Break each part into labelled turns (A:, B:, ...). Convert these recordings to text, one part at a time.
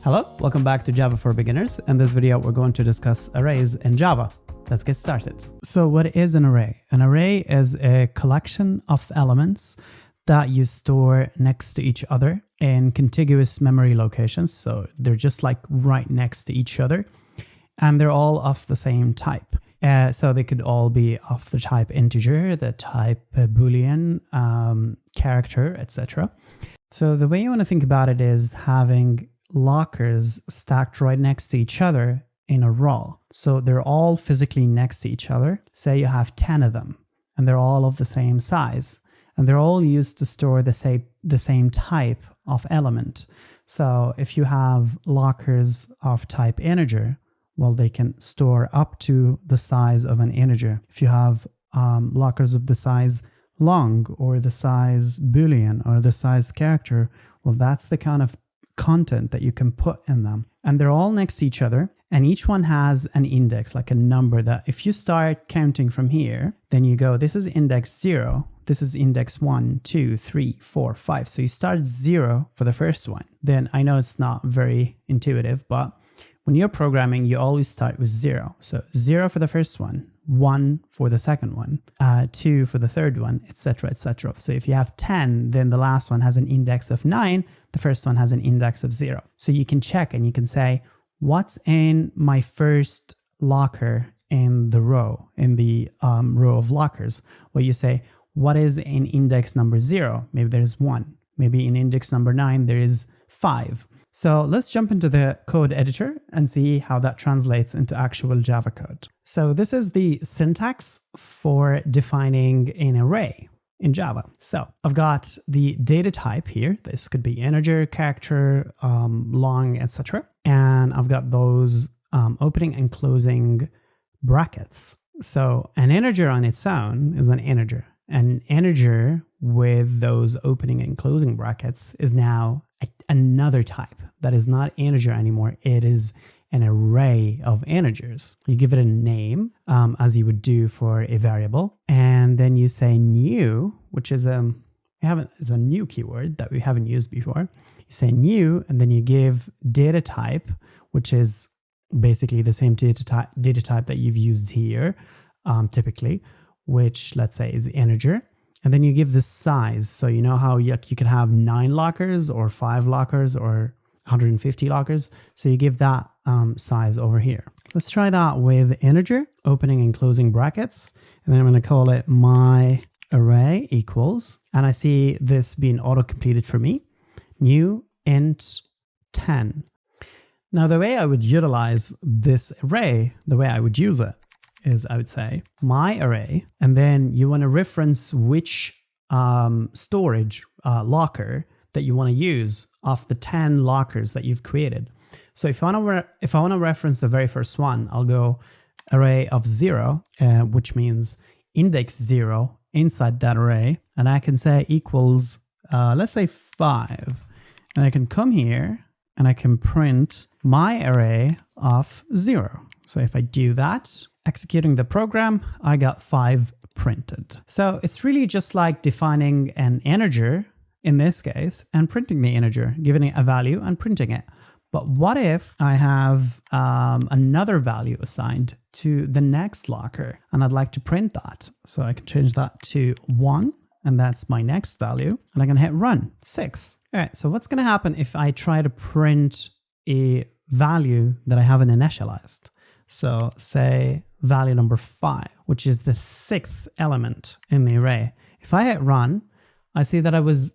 A: Hello, welcome back to Java for Beginners. In this video, we're going to discuss arrays in Java. Let's get started. So what is an array? An array is a collection of elements that you store next to each other in contiguous memory locations. So they're just like right next to each other, and they're all of the same type. So they could all be of the type integer, the type boolean, character, etc. So the way you want to think about it is having lockers stacked right next to each other in a row. So they're all physically next to each other. Say you have 10 of them, and they're all of the same size, and they're all used to store the same type of element. So if you have lockers of type integer, well, they can store up to the size of an integer. If you have lockers of the size long, or the size boolean, or the size character, well, that's the kind of content that you can put in them. And they're all next to each other, and each one has an index, like a number that if you start counting from here, then you go, this is index 0, this is index 1, 2, 3, 4, 5. So you start 0 for the first one. Then I know it's not very intuitive, but when you're programming, you always start with 0. So 0 for the first one, 1 for the second one, 2 for the third one, etc., etc. So if you have 10, then the last one has an index of 9, the first one has an index of 0. So you can check and you can say, what's in my first locker in the row, row of lockers? Well, you say, what is in index number 0? Maybe there's 1. Maybe in index number 9, there is 5. So let's jump into the code editor and see how that translates into actual Java code. So this is the syntax for defining an array in Java. So I've got the data type here. This could be integer, character, long, etc. And I've got those opening and closing brackets. So an integer on its own is an integer. An integer with those opening and closing brackets is now another type that is not integer anymore. It is an array of integers. You give it a name, as you would do for a variable, and then you say new, which is a new keyword that we haven't used before. You say new, and then you give data type, which is basically the same data type that you've used here, typically, which let's say is integer. And then you give the size. So you know how you could have 9 lockers or 5 lockers or 150 lockers. So you give that size over here. Let's try that with integer, opening and closing brackets. And then I'm going to call it my array equals. And I see this being auto-completed for me. New int 10. Now the way I would utilize this array, the way I would use it, is I would say my array, and then you want to reference which storage locker that you want to use of the 10 lockers that you've created. So if I want to reference the very first one, I'll go array of 0, which means index 0 inside that array, and I can say equals let's say 5, and I can come here and I can print my array of 0. So if I do that, executing the program, I got 5 printed. So it's really just like defining an integer in this case and printing the integer, giving it a value and printing it. But what if I have another value assigned to the next locker and I'd like to print that? So I can change that to 1, and that's my next value, and I can hit run, 6. All right, so what's going to happen if I try to print a value that I haven't initialized? So say value number 5, which is the 6th element in the array. If I hit run, I see that I was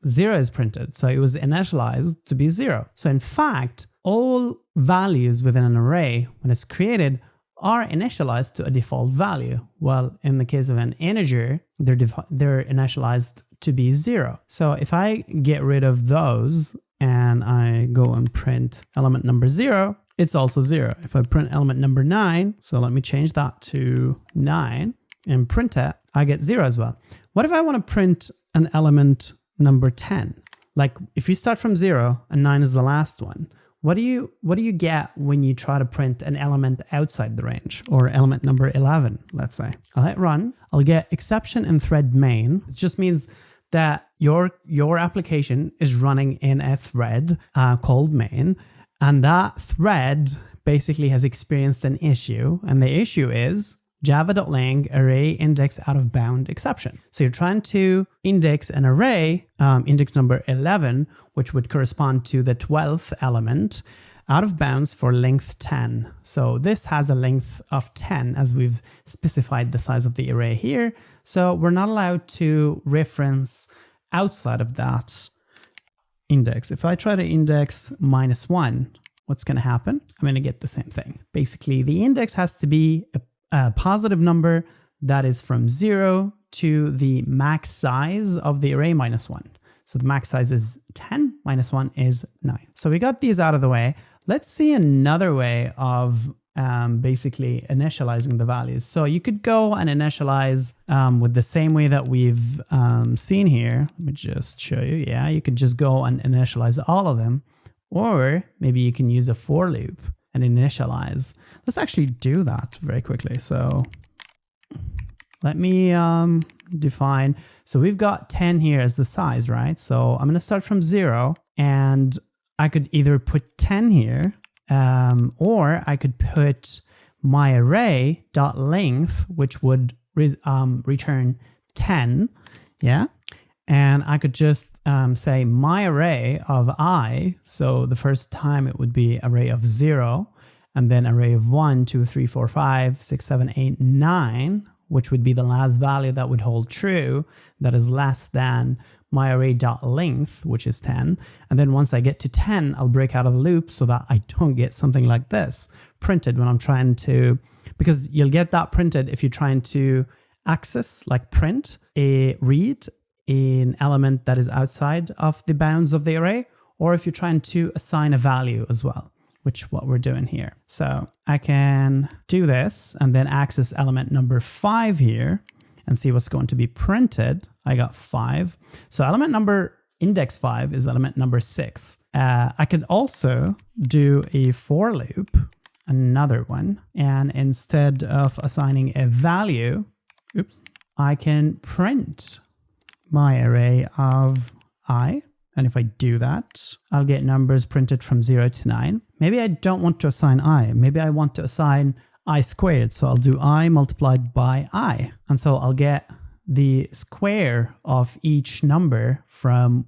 A: 0 is printed. So it was initialized to be 0. So in fact, all values within an array, when it's created, are initialized to a default value. Well, in the case of an integer, they're initialized to be 0. So if I get rid of those and I go and print element number 0, it's also 0. If I print element number 9, so let me change that to 9 and print it, I get 0 as well. What if I want to print an element number 10? Like if you start from 0 and 9 is the last one, what do you get when you try to print an element outside the range, or element number 11, let's say? I'll hit run. I'll get exception in thread main. It just means that your application is running in a thread called main, and that thread basically has experienced an issue, and the issue is java.lang array index out of bound exception. So you're trying to index an array, index number 11, which would correspond to the 12th element, out of bounds for length 10. So this has a length of 10 as we've specified the size of the array here. So we're not allowed to reference outside of that index. If I try to index -1, what's going to happen? I'm going to get the same thing. Basically, the index has to be a positive number that is from 0 to the max size of the array -1. So the max size is 10, -1 is 9. So we got these out of the way. Let's see another way of basically initializing the values. So you could go and initialize with the same way that we've seen here. Let me just show you. Yeah, you could just go and initialize all of them. Or maybe you can use a for loop and initialize. Let's actually do that very quickly. So let me define. So we've got 10 here as the size, right? So I'm going to start from 0, and I could either put 10 here, or I could put my array dot length, which would return 10. Yeah. And I could just say my array of I. So the first time it would be array of 0, and then array of 1, 2, 3, 4, 5, 6, 7, 8, 9, which would be the last value that would hold true, that is less than my array dot length, which is 10. And then once I get to 10, I'll break out of the loop so that I don't get something like this printed when I'm trying to, because you'll get that printed if you're trying to access, like print a read an element that is outside of the bounds of the array, or if you're trying to assign a value as well, which what we're doing here. So I can do this and then access element number 5 here and see what's going to be printed. I got 5. So element number index 5 is element number 6. I could also do a for loop, another one, and instead of assigning a value, I can print my array of I. And if I do that, I'll get numbers printed from 0 to 9. Maybe I don't want to assign I. Maybe I want to assign I squared. So I'll do I multiplied by I. And so I'll get the square of each number from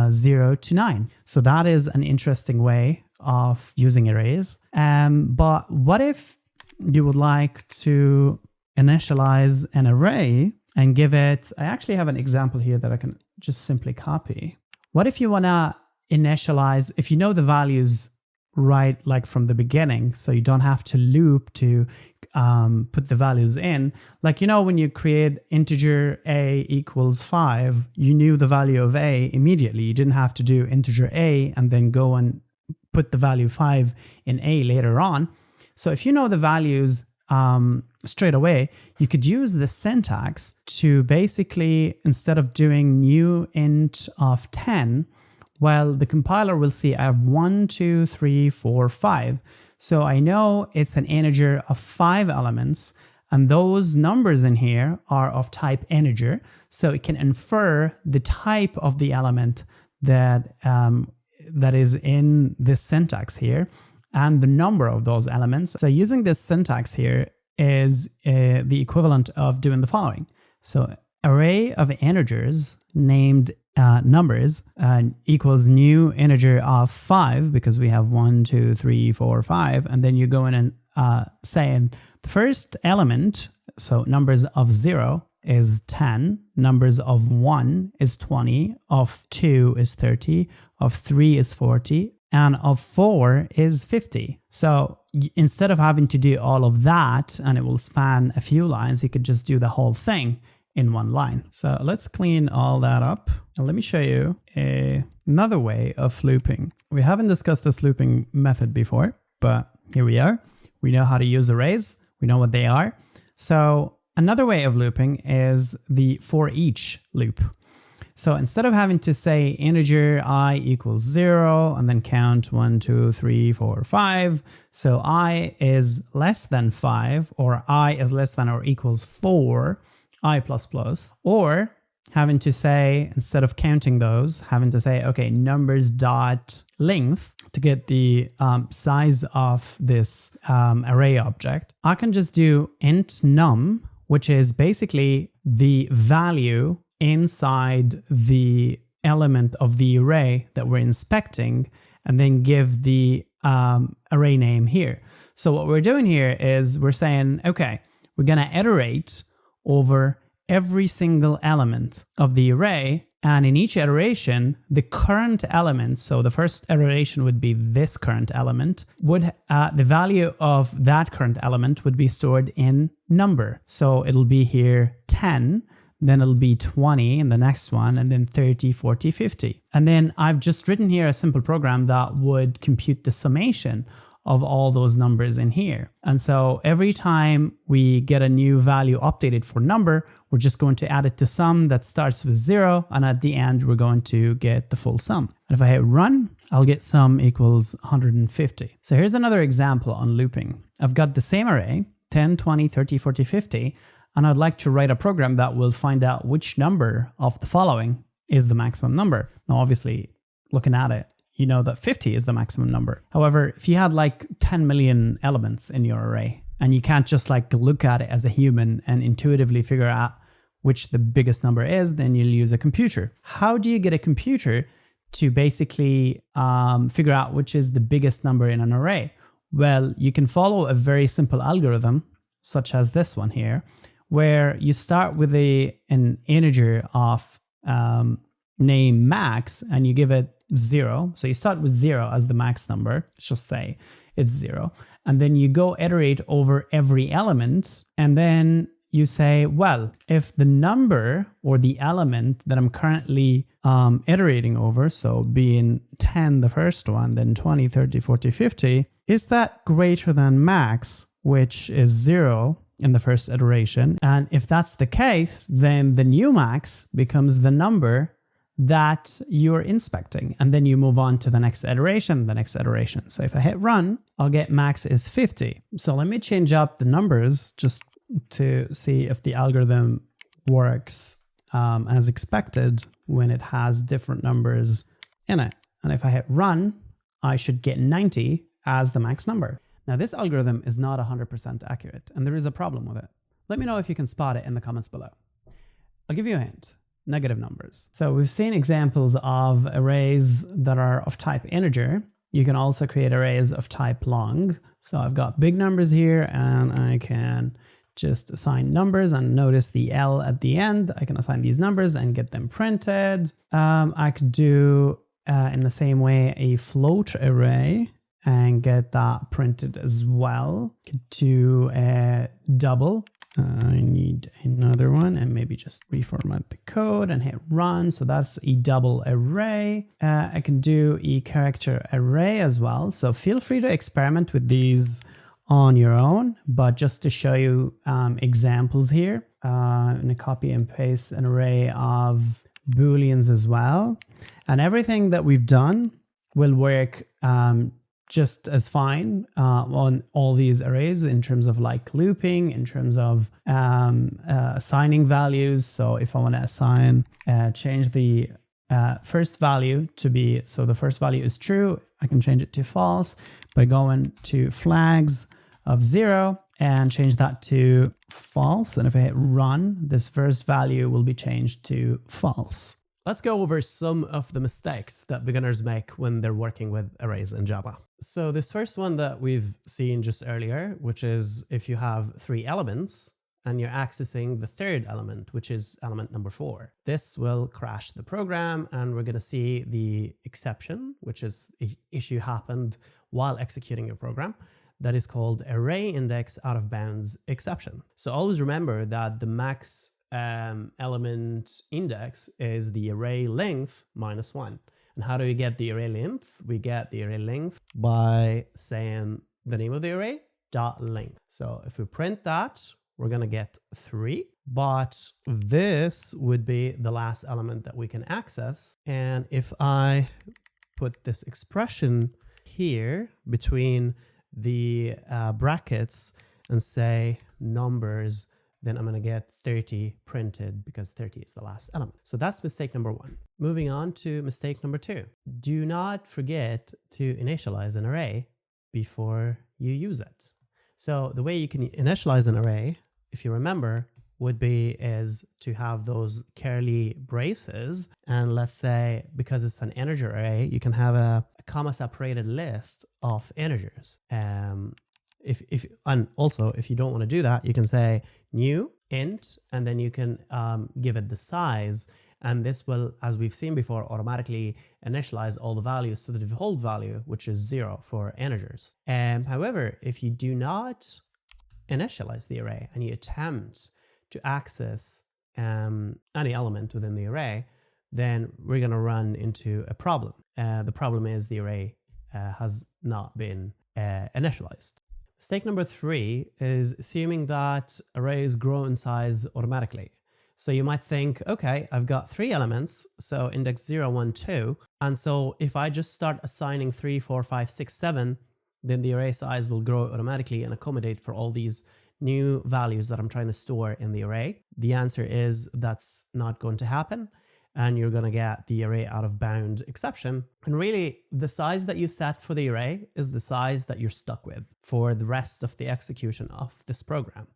A: 0 to 9. So that is an interesting way of using arrays. But what if you would like to initialize an array and give it, I actually have an example here that I can just simply copy. What if you want to initialize, if you know the values right, like from the beginning, so you don't have to loop to put the values in. Like, you know, when you create integer a equals 5, you knew the value of a immediately. You didn't have to do integer a and then go and put the value 5 in a later on. So if you know the values straight away, you could use the syntax to basically, instead of doing new int of 10, well, the compiler will see I have 1, 2, 3, 4, 5. So I know it's an integer of 5 elements, and those numbers in here are of type integer. So it can infer the type of the element that that is in this syntax here, and the number of those elements. So using this syntax here is the equivalent of doing the following. So array of integers named numbers equals new integer of 5, because we have 1, 2, 3, 4, 5. And then you go in and say the first element, so numbers of 0 is 10, numbers of 1 is 20, of 2 is 30, of 3 is 40, and of 4 is 50. So instead of having to do all of that, and it will span a few lines, you could just do the whole thing in one line. So let's clean all that up. And let me show you another way of looping. We haven't discussed this looping method before, but here we are. We know how to use arrays. We know what they are. So another way of looping is the for each loop. So instead of having to say integer I equals 0 and then count 1, 2, 3, 4, 5. So I is less than 5, or I is less than or equals 4, I++. Or having to say, instead of counting those, having to say, okay, numbers dot length to get the size of this array object, I can just do int num, which is basically the value inside the element of the array that we're inspecting, and then give the array name here. So what we're doing here is we're saying, okay, we're going to iterate over every single element of the array, and in each iteration, the current element, so the first iteration would be this current element, would the value of that current element would be stored in number. So it'll be here 10, then it'll be 20 in the next one, and then 30, 40, 50. And then I've just written here a simple program that would compute the summation of all those numbers in here. And so every time we get a new value updated for number, we're just going to add it to sum that starts with 0, and at the end we're going to get the full sum. And if I hit run, I'll get sum equals 150. So here's another example on looping. I've got the same array, 10, 20, 30, 40, 50, and I'd like to write a program that will find out which number of the following is the maximum number. Now obviously, looking at it, you know that 50 is the maximum number. However, if you had like 10 million elements in your array, and you can't just like look at it as a human and intuitively figure out which the biggest number is, then you'll use a computer. How do you get a computer to basically figure out which is the biggest number in an array? Well, you can follow a very simple algorithm, such as this one here, where you start with an integer of name max, and you give it 0. So you start with 0 as the max number. Let's just say it's 0. And then you go iterate over every element. And then you say, well, if the number or the element that I'm currently iterating over, so being 10, the first one, then 20, 30, 40, 50, is that greater than max, which is 0 in the first iteration? And if that's the case, then the new max becomes the number that you're inspecting, and then you move on to the next iteration, So if I hit run, I'll get max is 50. So let me change up the numbers just to see if the algorithm works as expected when it has different numbers in it. And if I hit run, I should get 90 as the max number. Now this algorithm is not 100% accurate, and there is a problem with it. Let me know if you can spot it in the comments below. I'll give you a hint. Negative numbers. So we've seen examples of arrays that are of type integer. You can also create arrays of type long. So I've got big numbers here, and I can just assign numbers, and notice the L at the end. I can assign these numbers and get them printed. I could do in the same way a float array and get that printed as well. Could do a double. I need another one, and maybe just reformat the code and hit run. So that's a double array. I can do a character array as well. So feel free to experiment with these on your own, but just to show you examples here, I'm going to copy and paste an array of booleans as well. And everything that we've done will work just as fine on all these arrays in terms of like looping, in terms of assigning values. So if I want to assign, change the first value to be, so the first value is true, I can change it to false by going to flags of 0 and change that to false. And if I hit run, this first value will be changed to false. Let's go over some of the mistakes that beginners make when they're working with arrays in Java. So this first one that we've seen just earlier, which is if you have 3 elements and you're accessing the third element, which is element number 4, this will crash the program, and we're going to see the exception, which is an issue happened while executing your program. That is called array index out of bounds exception. So always remember that the max element index is the array length minus 1. And how do we get the array length? We get the array length by saying the name of the array dot length. So if we print that, we're going to get 3, but this would be the last element that we can access. And if I put this expression here between the brackets and say numbers then I'm going to get 30 printed because 30 is the last element. So that's mistake number 1. Moving on to mistake number 2. Do not forget to initialize an array before you use it. So the way you can initialize an array, if you remember, would be is to have those curly braces. And let's say, because it's an integer array, you can have a comma separated list of integers. And also, if you don't want to do that, you can say new int, and then you can give it the size. And this will, as we've seen before, automatically initialize all the values to the default value, which is 0 for integers. However, if you do not initialize the array and you attempt to access any element within the array, then we're going to run into a problem. The problem is the array has not been initialized. Mistake number 3 is assuming that arrays grow in size automatically. So you might think, okay, I've got 3 elements, so index 0, 1, 2. And so if I just start assigning 3, 4, 5, 6, 7, then the array size will grow automatically and accommodate for all these new values that I'm trying to store in the array. The answer is that's not going to happen. And you're going to get the array out of bound exception. And really, the size that you set for the array is the size that you're stuck with for the rest of the execution of this program.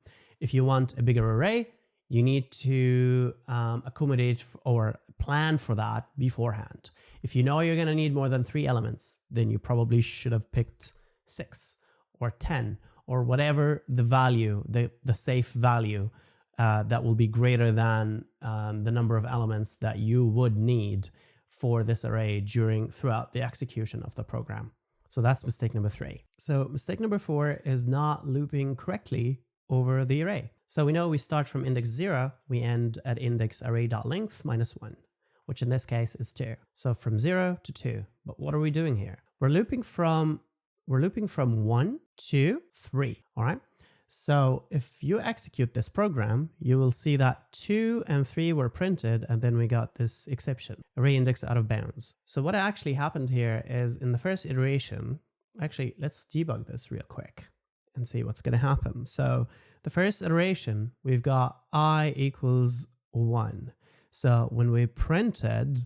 A: If you want a bigger array, you need to accommodate or plan for that beforehand. If you know you're going to need more than 3 elements, then you probably should have picked 6 or 10 or whatever the value, the safe value that will be greater than the number of elements that you would need for this array throughout the execution of the program. So that's mistake number 3. So mistake number 4 is not looping correctly over the array. So we know we start from index 0, we end at index array.length minus 1, which in this case is 2. So from 0 to 2. But what are we doing here? We're looping from 1 to 3, all right? So if you execute this program, you will see that 2 and 3 were printed, and then we got this exception, array index out of bounds. So what actually happened here is in the first iteration, actually, let's debug this real quick and see what's going to happen. So the first iteration, we've got I equals 1. So when we printed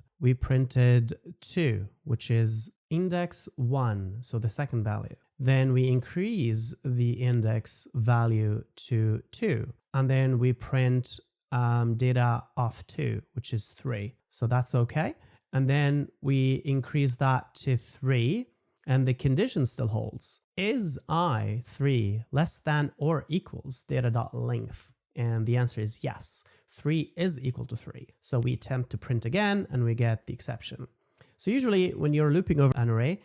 A: 2, which is index 1, so the second value. Then we increase the index value to 2, and then we print data of 2, which is 3. So that's okay. And then we increase that to 3, and the condition still holds. Is I 3 less than or equals data.length? And the answer is yes. 3 is equal to 3. So we attempt to print again, and we get the exception. So usually when you're looping over an array,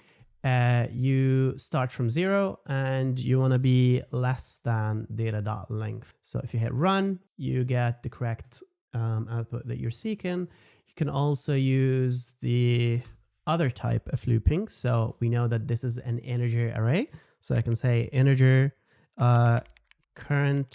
A: you start from 0 and you want to be less than data.length. So if you hit run, you get the correct output that you're seeking. You can also use the other type of looping. So we know that this is an integer array. So I can say integer current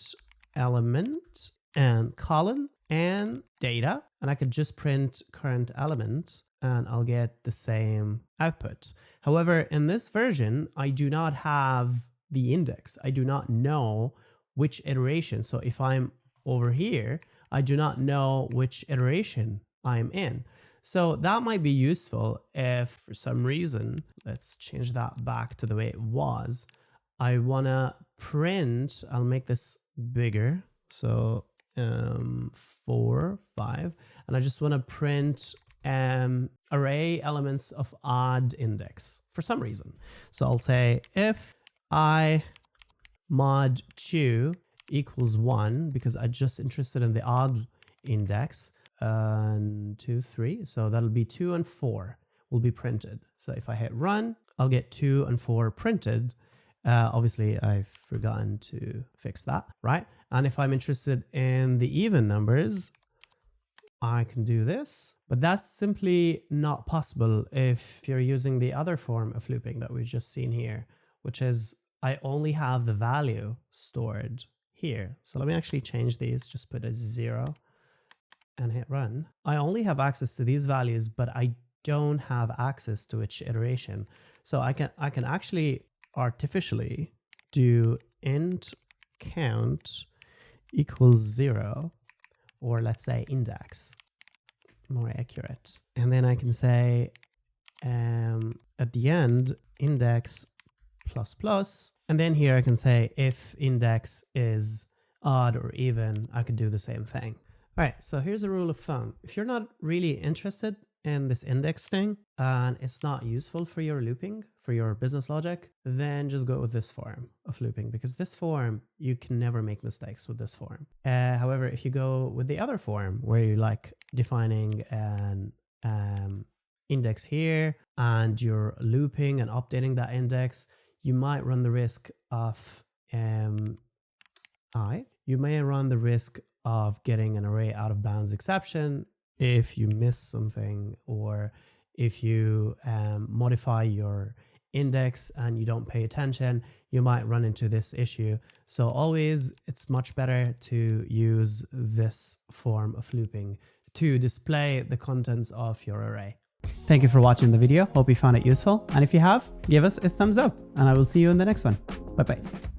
A: element and colon and data. And I could just print current element and I'll get the same output. However, in this version, I do not have the index. I do not know which iteration. So if I'm over here, I do not know which iteration I'm in. So that might be useful if for some reason, let's change that back to the way it was. I wanna print, I'll make this bigger. So 4, 5, and I just wanna print array elements of odd index for some reason. So I'll say if I mod 2 equals 1, because I'm just interested in the odd index, 2, 3. So that'll be 2 and 4 will be printed. So if I hit run, I'll get 2 and 4 printed. Obviously, I've forgotten to fix that, right? And if I'm interested in the even numbers, I can do this, but that's simply not possible if you're using the other form of looping that we've just seen here, which is I only have the value stored here. So let me actually change these, just put a 0 and hit run. I only have access to these values, but I don't have access to each iteration. So I can actually artificially do int count equals 0, or let's say index, more accurate. And then I can say at the end, index plus plus. And then here I can say if index is odd or even, I could do the same thing. All right, so here's a rule of thumb. If you're not really interested in this index thing and it's not useful for your looping, for your business logic, then just go with this form of looping, because this form, you can never make mistakes with this form. However, if you go with the other form where you like defining an index here and you're looping and updating that index, you might run the risk of you may run the risk of getting an array out of bounds exception if you miss something, or if you modify your index and you don't pay attention, you might run into this issue. So always, it's much better to use this form of looping to display the contents of your array. Thank you for watching the video. Hope you found it useful. And if you have, give us a thumbs up and I will see you in the next one. Bye-bye.